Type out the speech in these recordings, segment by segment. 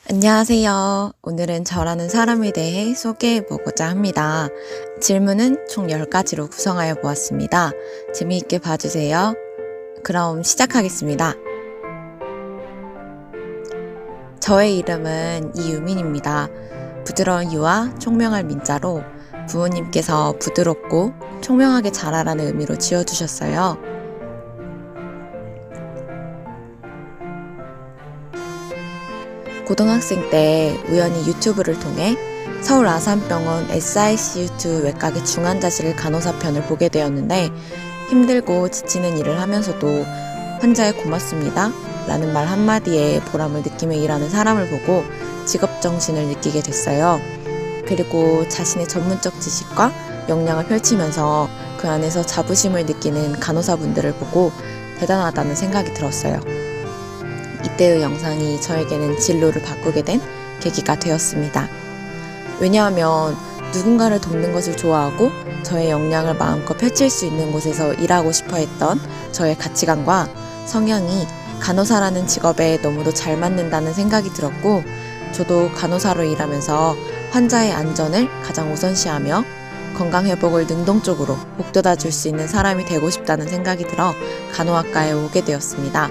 안녕하세요. 오늘은 저라는 사람에 대해 소개해보고자 합니다. 질문은 총 10가지로 구성하여 보았습니다. 재미있게 봐주세요. 그럼 시작하겠습니다. 저의 이름은 이유민입니다. 부드러운 유와 총명할 민자로 부모님께서 부드럽고 총명하게 자라라는 의미로 지어주셨어요. 고등학생 때 우연히 유튜브를 통해 서울 아산병원 SICU2 외곽의 중환자실 간호사 편을 보게 되었는데 힘들고 지치는 일을 하면서도 환자에 고맙습니다 라는 말 한마디에 보람을 느끼며 일하는 사람을 보고 직업정신을 느끼게 됐어요. 그리고 자신의 전문적 지식과 역량을 펼치면서 그 안에서 자부심을 느끼는 간호사분들을 보고 대단하다는 생각이 들었어요. 이때의 영상이 저에게는 진로를 바꾸게 된 계기가 되었습니다. 왜냐하면 누군가를 돕는 것을 좋아하고 저의 역량을 마음껏 펼칠 수 있는 곳에서 일하고 싶어 했던 저의 가치관과 성향이 간호사라는 직업에 너무도 잘 맞는다는 생각이 들었고, 저도 간호사로 일하면서 환자의 안전을 가장 우선시하며 건강회복을 능동적으로 복돋아 줄 수 있는 사람이 되고 싶다는 생각이 들어 간호학과에 오게 되었습니다.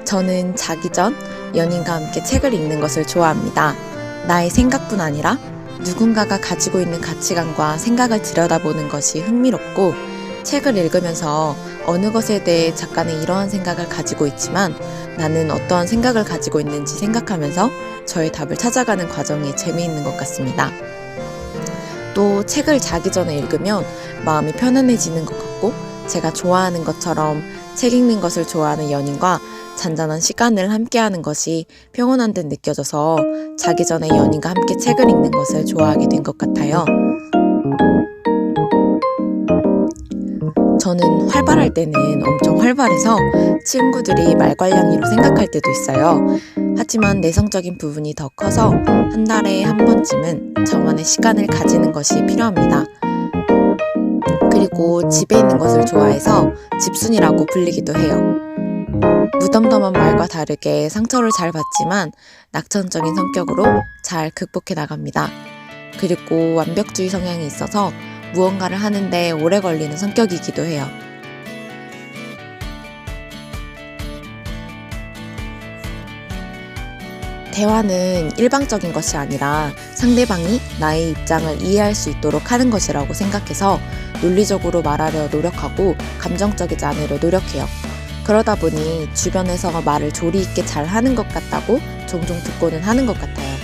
저는 자기 전 연인과 함께 책을 읽는 것을 좋아합니다. 나의 생각뿐 아니라 누군가가 가지고 있는 가치관과 생각을 들여다보는 것이 흥미롭고, 책을 읽으면서 어느 것에 대해 작가는 이러한 생각을 가지고 있지만 나는 어떠한 생각을 가지고 있는지 생각하면서 저의 답을 찾아가는 과정이 재미있는 것 같습니다. 또 책을 자기 전에 읽으면 마음이 편안해지는 것 같고, 제가 좋아하는 것처럼 책 읽는 것을 좋아하는 연인과 잔잔한 시간을 함께하는 것이 평온한 듯 느껴져서 자기 전에 연인과 함께 책을 읽는 것을 좋아하게 된 것 같아요. 저는 활발할 때는 엄청 활발해서 친구들이 말괄량이로 생각할 때도 있어요. 하지만 내성적인 부분이 더 커서 한 달에 한 번쯤은 저만의 시간을 가지는 것이 필요합니다. 그리고 집에 있는 것을 좋아해서 집순이라고 불리기도 해요. 무덤덤한 말과 다르게 상처를 잘 받지만 낙천적인 성격으로 잘 극복해 나갑니다. 그리고 완벽주의 성향이 있어서 무언가를 하는데 오래 걸리는 성격이기도 해요. 대화는 일방적인 것이 아니라 상대방이 나의 입장을 이해할 수 있도록 하는 것이라고 생각해서 논리적으로 말하려 노력하고 감정적이지 않으려 노력해요. 그러다 보니 주변에서 말을 조리 있게 잘 하는 것 같다고 종종 듣고는 하는 것 같아요.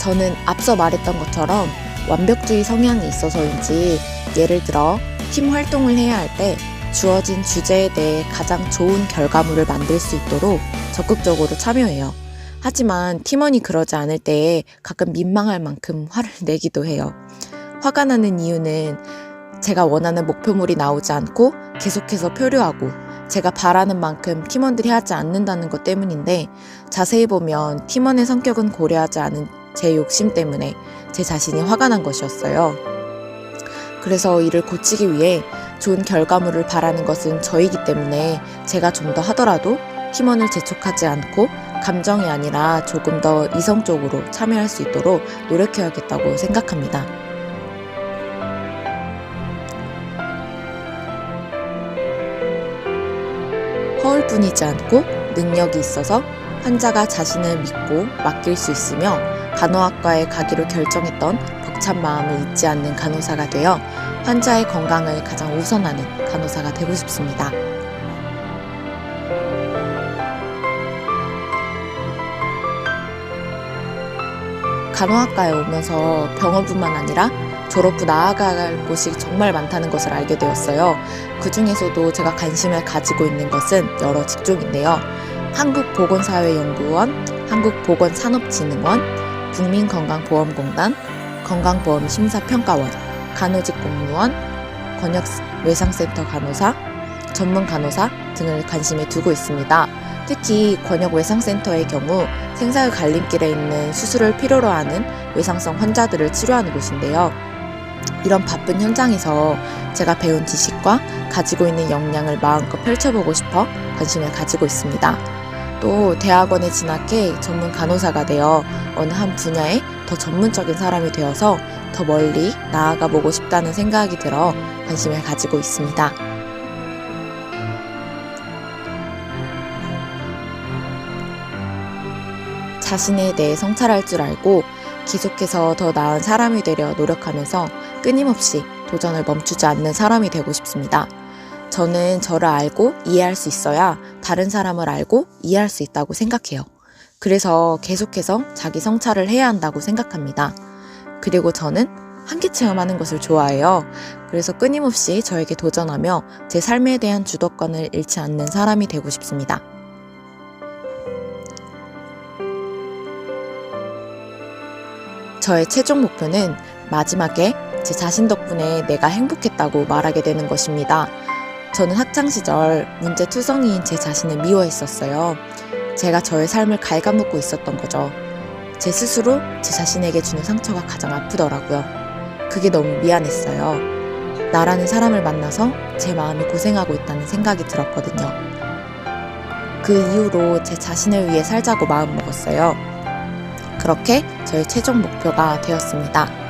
저는 앞서 말했던 것처럼 완벽주의 성향이 있어서인지, 예를 들어 팀 활동을 해야 할 때 주어진 주제에 대해 가장 좋은 결과물을 만들 수 있도록 적극적으로 참여해요. 하지만 팀원이 그러지 않을 때에 가끔 민망할 만큼 화를 내기도 해요. 화가 나는 이유는 제가 원하는 목표물이 나오지 않고 계속해서 표류하고 제가 바라는 만큼 팀원들이 하지 않는다는 것 때문인데, 자세히 보면 팀원의 성격은 고려하지 않은 제 욕심 때문에 제 자신이 화가 난 것이었어요. 그래서 이를 고치기 위해 좋은 결과물을 바라는 것은 저이기 때문에 제가 좀 더 하더라도 팀원을 재촉하지 않고 감정이 아니라 조금 더 이성적으로 참여할 수 있도록 노력해야겠다고 생각합니다. 허울뿐이지 않고 능력이 있어서 환자가 자신을 믿고 맡길 수 있으며 간호학과에 가기로 결정했던 벅찬 마음을 잊지 않는 간호사가 되어 환자의 건강을 가장 우선하는 간호사가 되고 싶습니다. 간호학과에 오면서 병원뿐만 아니라 졸업 후 나아갈 곳이 정말 많다는 것을 알게 되었어요. 그 중에서도 제가 관심을 가지고 있는 것은 여러 직종인데요. 한국보건사회연구원, 한국보건산업진흥원, 국민건강보험공단, 건강보험심사평가원, 간호직공무원, 권역외상센터 간호사, 전문간호사 등을 관심에 두고 있습니다. 특히 권역외상센터의 경우 생사의 갈림길에 있는 수술을 필요로 하는 외상성 환자들을 치료하는 곳인데요. 이런 바쁜 현장에서 제가 배운 지식과 가지고 있는 역량을 마음껏 펼쳐보고 싶어 관심을 가지고 있습니다. 또 대학원에 진학해 전문 간호사가 되어 어느 한 분야에 더 전문적인 사람이 되어서 더 멀리 나아가 보고 싶다는 생각이 들어 관심을 가지고 있습니다. 자신에 대해 성찰할 줄 알고 계속해서 더 나은 사람이 되려 노력하면서 끊임없이 도전을 멈추지 않는 사람이 되고 싶습니다. 저는 저를 알고 이해할 수 있어야 다른 사람을 알고 이해할 수 있다고 생각해요. 그래서 계속해서 자기 성찰을 해야 한다고 생각합니다. 그리고 저는 한계 체험하는 것을 좋아해요. 그래서 끊임없이 저에게 도전하며 제 삶에 대한 주도권을 잃지 않는 사람이 되고 싶습니다. 저의 최종 목표는 마지막에 제 자신 덕분에 내가 행복했다고 말하게 되는 것입니다. 저는 학창시절 문제투성이인 제 자신을 미워했었어요. 제가 저의 삶을 갉아먹고 있었던 거죠. 제 스스로 제 자신에게 주는 상처가 가장 아프더라고요. 그게 너무 미안했어요. 나라는 사람을 만나서 제 마음이 고생하고 있다는 생각이 들었거든요. 그 이후로 제 자신을 위해 살자고 마음먹었어요. 그렇게 저의 최종 목표가 되었습니다.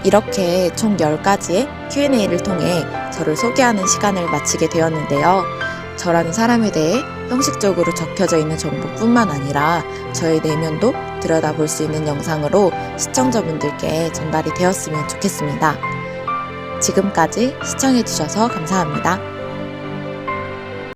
이렇게 총 10가지의 Q&A를 통해 저를 소개하는 시간을 마치게 되었는데요. 저라는 사람에 대해 형식적으로 적혀져 있는 정보뿐만 아니라 저의 내면도 들여다볼 수 있는 영상으로 시청자분들께 전달이 되었으면 좋겠습니다. 지금까지 시청해주셔서 감사합니다.